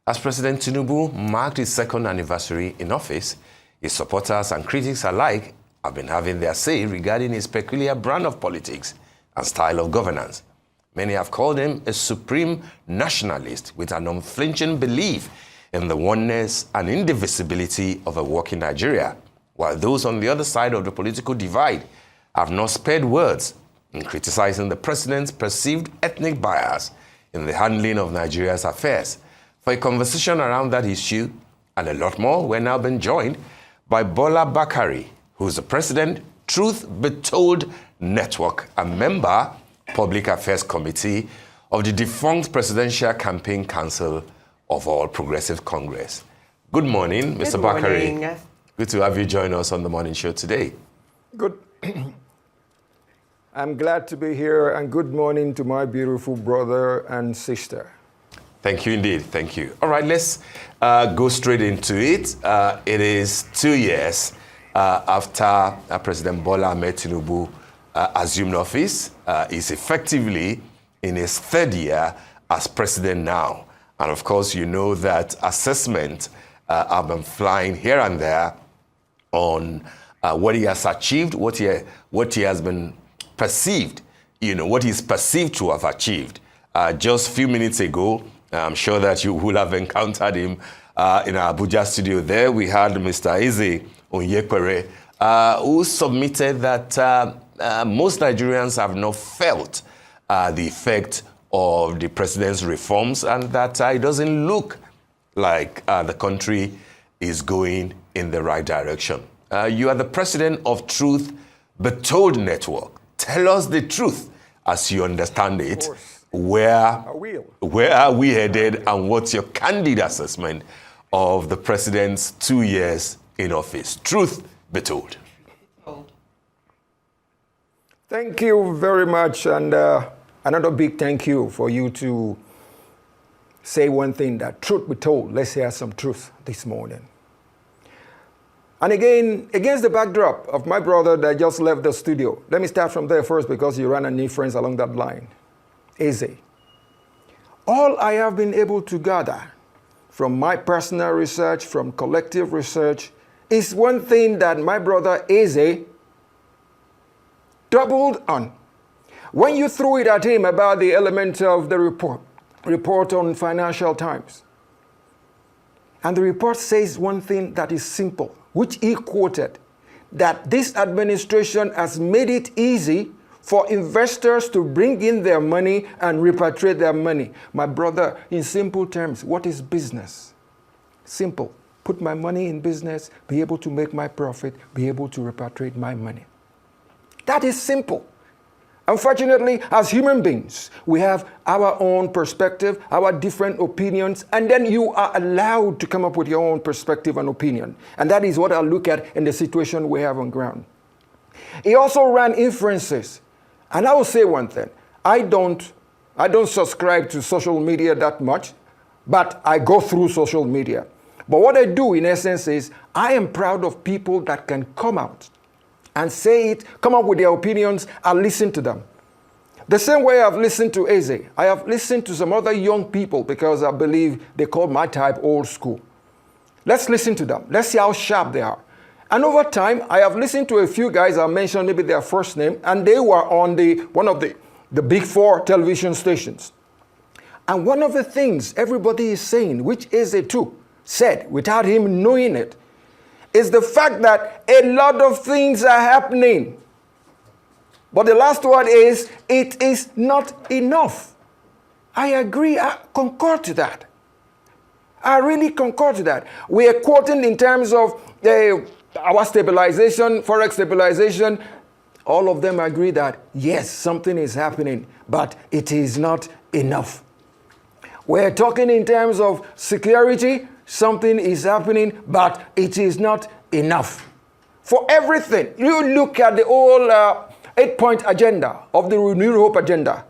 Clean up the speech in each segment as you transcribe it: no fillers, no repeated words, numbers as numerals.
As President Tinubu marked his second anniversary in office, his supporters and critics alike have been having their say regarding his peculiar brand of politics and style of governance. Many have called him a supreme nationalist with an unflinching belief in the oneness and indivisibility of a working Nigeria, while those on the other side of the political divide have not spared words in criticizing the president's perceived ethnic bias in the handling of Nigeria's affairs. For a conversation around that issue and a lot more, we're now being joined by Bola Bakare, who is the president, Truth Be Told Network, a member, Public Affairs Committee of the defunct Presidential Campaign Council of All Progressive Congress. Good morning, Mr. Bakare. Good to have you join us on the morning show today. Good. I'm glad to be here, and good morning to my beautiful brother and sister. Thank you indeed. Thank you. All right, let's go straight into it. It is 2 years after President Bola Tinubu assumed office. He's effectively in his third year as president now. And of course, you know that assessments have been flying here and there on what he has achieved, what he has been perceived, what he's perceived to have achieved. Just a few minutes ago, I'm sure that you will have encountered him in our Abuja studio there. We had Mr. Eze Onyekpere, who submitted that most Nigerians have not felt the effect of the president's reforms, and that it doesn't look like the country is going in the right direction. You are the president of Truth Be Told Network. Tell us the truth as you understand it. Where are we headed, and what's your candid assessment of the president's 2 years in office? Truth be told. Thank you very much, and another big thank you for you to say one thing, that truth be told. Let's hear some truth this morning. And again, against the backdrop of my brother that just left the studio, let me start from there first, because you ran and need friends along that line. Eze. All I have been able to gather from my personal research, from collective research, is one thing that my brother Eze doubled on. When you threw it at him about the element of the report on Financial Times, and the report says one thing that is simple, which he quoted, that this administration has made it easy for investors to bring in their money and repatriate their money. My brother, in simple terms, what is business? Simple. Put my money in business, be able to make my profit, be able to repatriate my money. That is simple. Unfortunately, as human beings, we have our own perspective, our different opinions, and then you are allowed to come up with your own perspective and opinion. And that is what I'll look at in the situation we have on ground. He also ran inferences. And I will say one thing. I don't subscribe to social media that much, but I go through social media. But what I do, in essence, is I am proud of people that can come out and say it, come up with their opinions, and listen to them. The same way I've listened to Eze, I have listened to some other young people, because I believe they call my type old school. Let's listen to them. Let's see how sharp they are. And over time, I have listened to a few guys, I'll mention maybe their first name, and they were on one of the big four television stations. And one of the things everybody is saying, which Eze too said without him knowing it, is the fact that a lot of things are happening. But the last word is, it is not enough. I agree, I concur to that. I really concur to that. We are quoting in terms of our stabilization, forex stabilization. All of them agree that, yes, something is happening, but it is not enough. We're talking in terms of security. Something is happening, but it is not enough. For everything, you look at the whole 8-point agenda of the Renewed Hope agenda,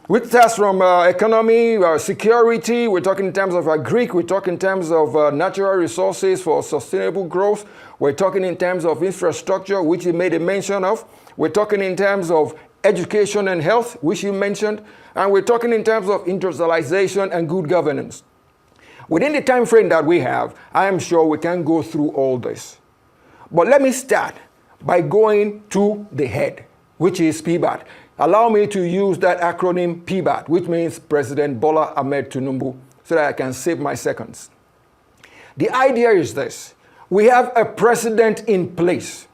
which starts from economy, security. We're talking in terms of Greek. We're talking in terms of natural resources for sustainable growth. We're talking in terms of infrastructure, which he made a mention of. We're talking in terms of education and health, which you mentioned. And we're talking in terms of industrialization and good governance. Within the time frame that we have, I am sure we can go through all this. But let me start by going to the head, which is PBAT. Allow me to use that acronym PBAT, which means President Bola Ahmed Tinubu, so that I can save my seconds. The idea is this. We have a president in place.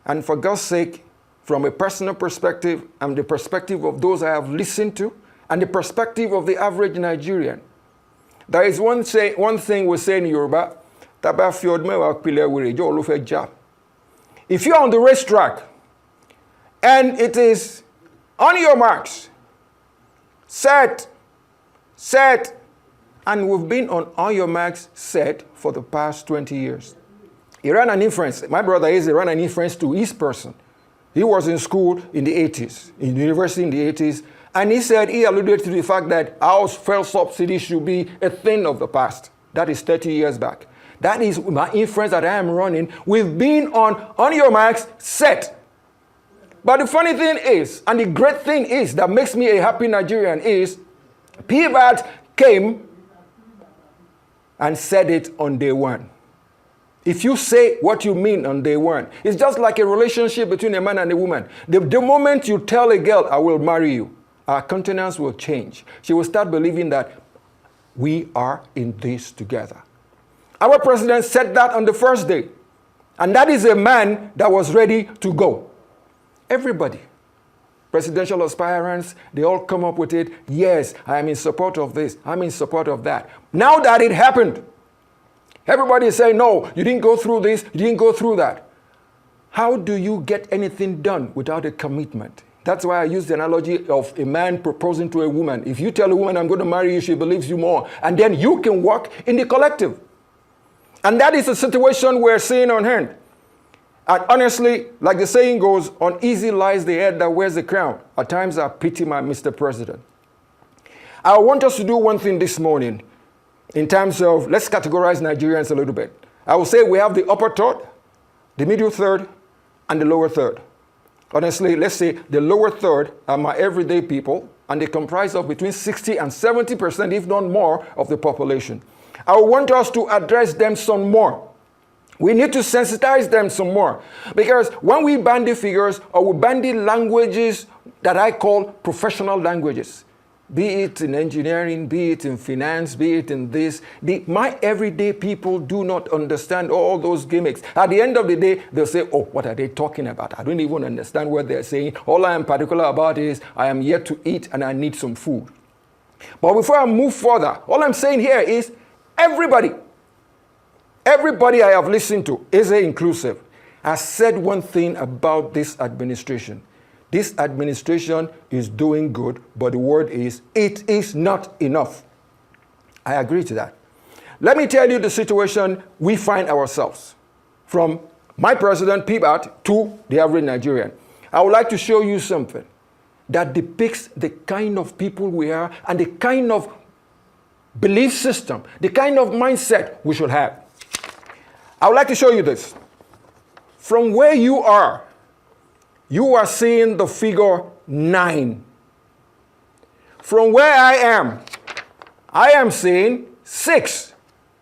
And for God's sake, from a personal perspective and the perspective of those I have listened to, and the perspective of the average Nigerian, there is one thing we say in Yoruba, if you're on the racetrack and it is on your marks, set, and we've been on your marks, set for the past 20 years. He ran an inference. My brother ran an inference to his person. He was in school in the 80s, in university in the 80s, and he alluded to the fact that house fuel subsidy should be a thing of the past. That is 30 years back. That is my inference that I am running. We've been on your marks, set. But the funny thing is, and the great thing is, that makes me a happy Nigerian is, PBAT came and said it on day one. If you say what you mean on day one, it's just like a relationship between a man and a woman. The moment you tell a girl, I will marry you, her countenance will change. She will start believing that we are in this together. Our president said that on the first day. And that is a man that was ready to go. Everybody, presidential aspirants, they all come up with it. Yes, I am in support of this. I'm in support of that. Now that it happened, everybody is saying, no, you didn't go through this, you didn't go through that. How do you get anything done without a commitment? That's why I use the analogy of a man proposing to a woman. If you tell a woman, I'm going to marry you, she believes you more. And then you can work in the collective. And that is the situation we're seeing on hand. And honestly, like the saying goes, uneasy lies the head that wears the crown. At times I pity my Mr. President. I want us to do one thing this morning in terms of, let's categorize Nigerians a little bit. I will say we have the upper third, the middle third, and the lower third. Honestly, let's say the lower third are my everyday people, and they comprise of between 60 and 70%, if not more, of the population. I want us to address them some more. We need to sensitize them some more. Because when we bandy figures or we bandy languages that I call professional languages, be it in engineering, be it in finance, be it in this, my everyday people do not understand all those gimmicks. At the end of the day, they'll say, oh, what are they talking about? I don't even understand what they're saying. All I am particular about is I am yet to eat and I need some food. But before I move further, all I'm saying here is everybody I have listened to, is inclusive, has said one thing about this administration. This administration is doing good, but the word is, it is not enough. I agree to that. Let me tell you the situation we find ourselves. From my president, PBAT, to the average Nigerian. I would like to show you something that depicts the kind of people we are and the kind of belief system, the kind of mindset we should have. I would like to show you this. From where you are seeing the figure 9. From where I am seeing 6.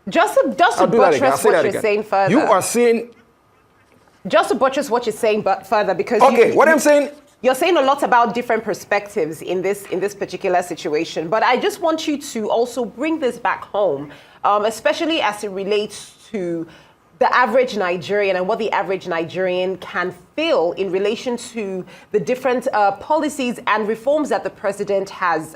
Just to buttress what you're saying further. You are seeing... Just to buttress what you're saying but further, because I'm saying... You're saying a lot about different perspectives in this particular situation, but I just want you to also bring this back home, especially as it relates to the average Nigerian and what the average Nigerian can feel in relation to the different policies and reforms that the president has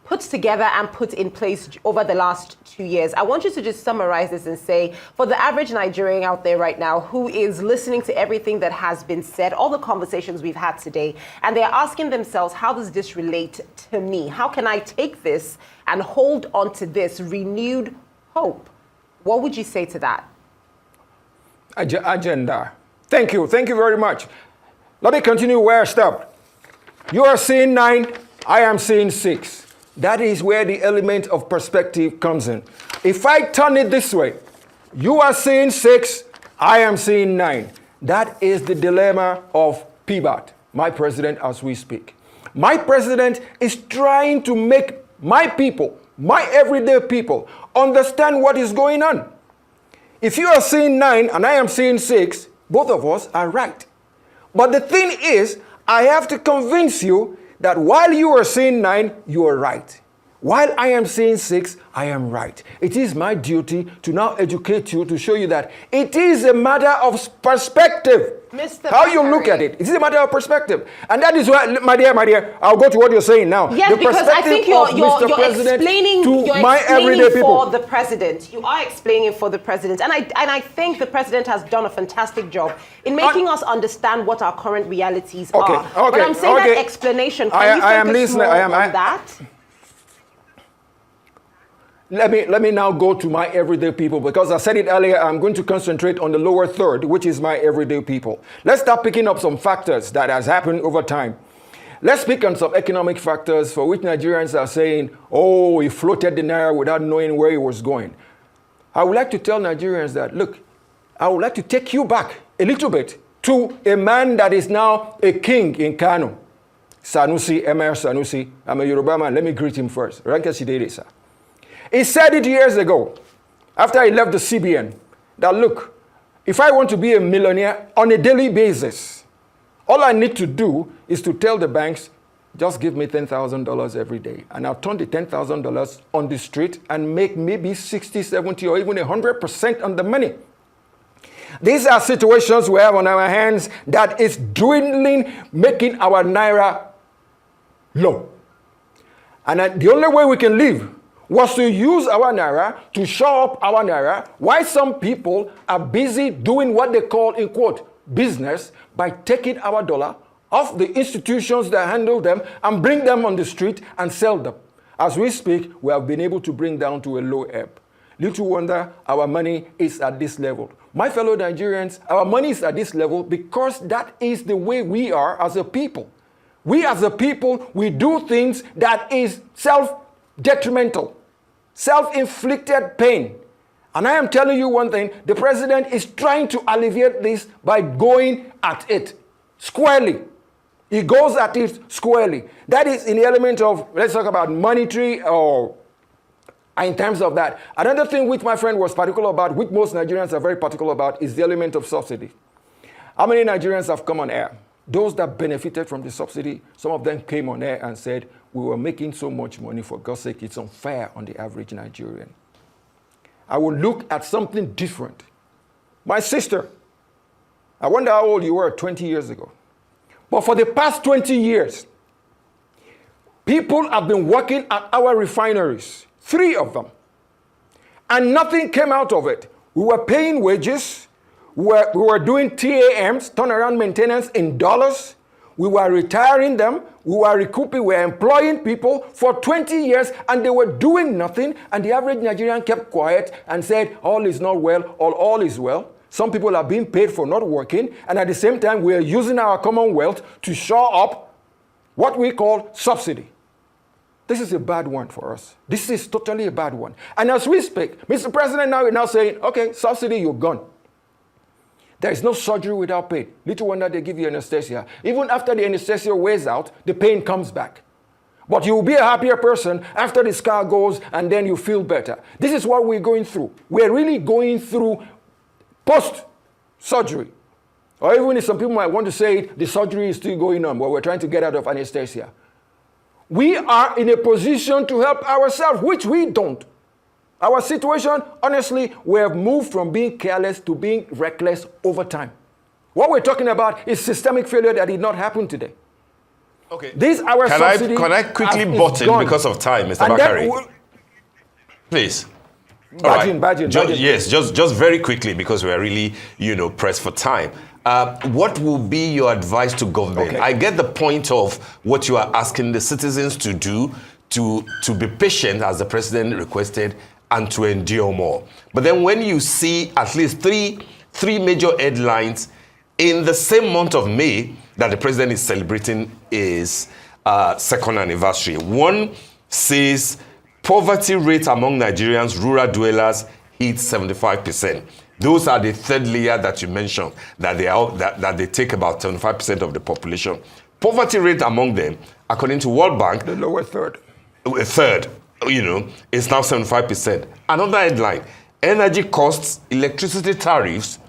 put together and put in place over the last 2 years. I want you to just summarize this and say, for the average Nigerian out there right now who is listening to everything that has been said, all the conversations we've had today, and they're asking themselves, how does this relate to me? How can I take this and hold on to this renewed hope? What would you say to that? Agenda. Thank you very much. Let me continue where I stopped. You are seeing 9, I am seeing 6. That is where the element of perspective comes in. If I turn it this way, you are seeing 6, I am seeing 9. That is the dilemma of PBAT, my president as we speak. My president is trying to make my people, my everyday people, understand what is going on. If you are seeing 9 and I am seeing 6, both of us are right. But the thing is, I have to convince you that while you are seeing 9, you are right. While I am seeing 6, I am right. It is my duty to now educate you, to show you that it is a matter of perspective. Mr. How you Bakare. look at it. It is a matter of perspective. And that is why, my dear, I'll go to what you're saying now. Yes, the because I think perspective of Mr. you're President explaining, to my everyday people. for the president. You are explaining for the president. And I think the president has done a fantastic job in making us understand what our current realities are. But I'm saying that explanation, can you focus more on that? Let me now go to my everyday people, because I said it earlier, I'm going to concentrate on the lower third, which is my everyday people. Let's start picking up some factors that has happened over time. Let's pick on some economic factors for which Nigerians are saying, oh, he floated the naira without knowing where he was going. I would like to tell Nigerians that, look, I would like to take you back a little bit to a man that is now a king in Kano. Sanusi, Emir Sanusi. I'm a Yoruba man. Let me greet him first. Ranka Shidere, sir. He said it years ago, after he left the CBN, that look, if I want to be a millionaire on a daily basis, all I need to do is to tell the banks, just give me $10,000 every day. And I'll turn the $10,000 on the street and make maybe 60, 70, or even 100% on the money. These are situations we have on our hands that is dwindling, making our naira low. And the only way we can live was to use our naira to show up our naira, while some people are busy doing what they call, in quote, business, by taking our dollar off the institutions that handle them and bring them on the street and sell them. As we speak, we have been able to bring down to a low ebb. Little wonder our money is at this level. My fellow Nigerians, our money is at this level because that is the way we are as a people. We as a people, we do things that is self-detrimental. Self-inflicted pain. And I am telling you one thing, the president is trying to alleviate this by going at it squarely. He goes at it squarely. That is in the element of, let's talk about monetary or in terms of that. Another thing which my friend was particular about, which most Nigerians are very particular about, is the element of subsidy. How many Nigerians have come on air? Those that benefited from the subsidy, some of them came on air and said, we were making so much money, for God's sake, it's unfair on the average Nigerian. I will look at something different. My sister, I wonder how old you were 20 years ago. But for the past 20 years, people have been working at our refineries, 3 of them, and nothing came out of it. We were paying wages, we were doing TAMs, turnaround maintenance, in dollars. We were retiring them, we were recouping, we were employing people for 20 years, and they were doing nothing, and the average Nigerian kept quiet and said, all is not well, all is well. Some people are being paid for not working, and at the same time, we are using our commonwealth to shore up what we call subsidy. This is a bad one for us. This is totally a bad one. And as we speak, Mr. President now is now saying, okay, subsidy, you're gone. There is no surgery without pain. Little wonder they give you anesthesia. Even after the anesthesia wears out, the pain comes back. But you will be a happier person after the scar goes and then you feel better. This is what we're going through. We're really going through post-surgery. Or even if some people might want to say the surgery is still going on, but we're trying to get out of anesthesia. We are in a position to help ourselves, which we don't. Our situation, honestly, we have moved from being careless to being reckless over time. What we're talking about is systemic failure that did not happen today. Okay. This our subsidy can I quickly butt in because of time, Mr. Bakare? Please. Yes, just very quickly because we're really, pressed for time. What will be your advice to government? Okay. I get the point of what you are asking the citizens to do, to be patient, as the president requested, and to endure more. But then when you see at least three major headlines in the same month of May that the president is celebrating his second anniversary. One says poverty rate among Nigerians, rural dwellers, hits 75%. Those are the third layer that you mentioned, that they take about 75% of the population. Poverty rate among them, according to World Bank, the lower third. A third. it's now 75%. Another headline, energy costs, electricity tariffs,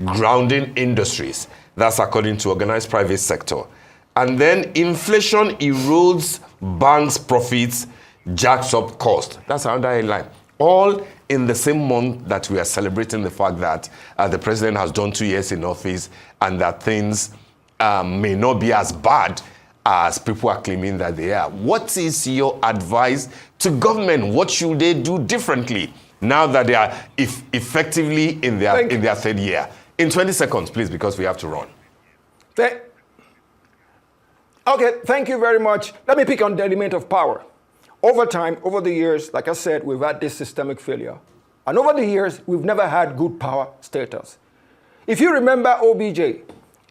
grounding industries. That's according to organized private sector. And then inflation erodes banks' profits, jacks up cost. That's another headline. All in the same month that we are celebrating the fact that the president has done 2 years in office and that things may not be as bad as people are claiming that they are. What is your advice to government? What should they do differently now that they are effectively in their third year? In 20 seconds, please, because we have to run. Okay, thank you very much. Let me pick on the element of power. Over time, over the years, like I said, we've had this systemic failure. And over the years, we've never had good power status. If you remember OBJ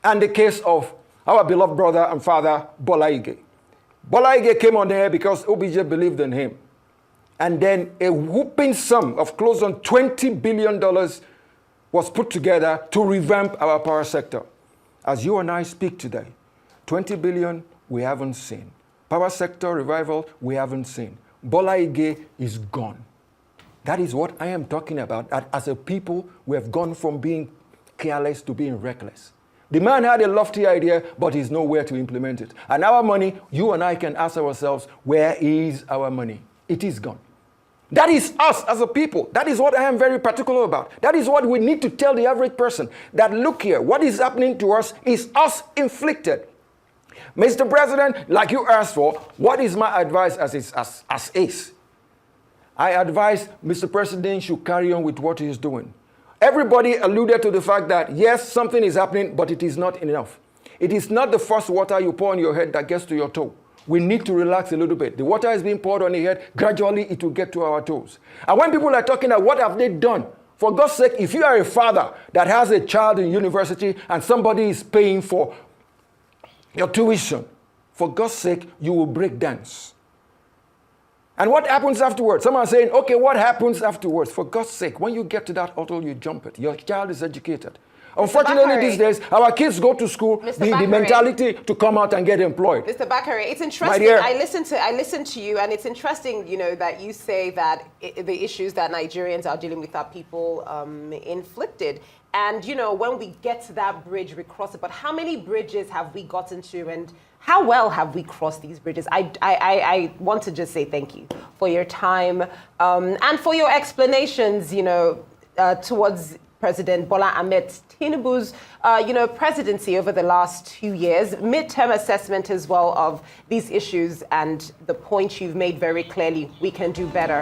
and the case of our beloved brother and father, Bola. Bola came on there because OBJ believed in him. And then a whooping sum of close on $20 billion was put together to revamp our power sector. As you and I speak today, 20 billion we haven't seen. Power sector revival we haven't seen. Bola is gone. That is what I am talking about. That as a people, we have gone from being careless to being reckless. The man had a lofty idea, but he's nowhere to implement it. And our money, you and I can ask ourselves, where is our money? It is gone. That is us as a people. That is what I am very particular about. That is what we need to tell the average person. That look here, what is happening to us is us inflicted. Mr. President, like you asked for, what is my advice as is? I advise Mr. President should carry on with what he is doing. Everybody alluded to the fact that, yes, something is happening, but it is not enough. It is not the first water you pour on your head that gets to your toe. We need to relax a little bit. The water is being poured on the head. Gradually, it will get to our toes. And when people are talking about what have they done, for God's sake, if you are a father that has a child in university and somebody is paying for your tuition, for God's sake, you will break dance. And what happens afterwards? Some are saying, okay, what happens afterwards? For God's sake, when you get to that hotel, you jump it. Your child is educated. Unfortunately, these days, our kids go to school with the mentality to come out and get employed. Mr. Bakare, it's interesting. I listen to you, and it's interesting, that you say that the issues that Nigerians are dealing with are people inflicted. And, when we get to that bridge, we cross it. But how many bridges have we gotten to, and how well have we crossed these bridges? I want to just say thank you for your time and for your explanations, towards President Bola Tinubu's, presidency over the last 2 years, midterm assessment as well of these issues, and the point you've made very clearly, we can do better.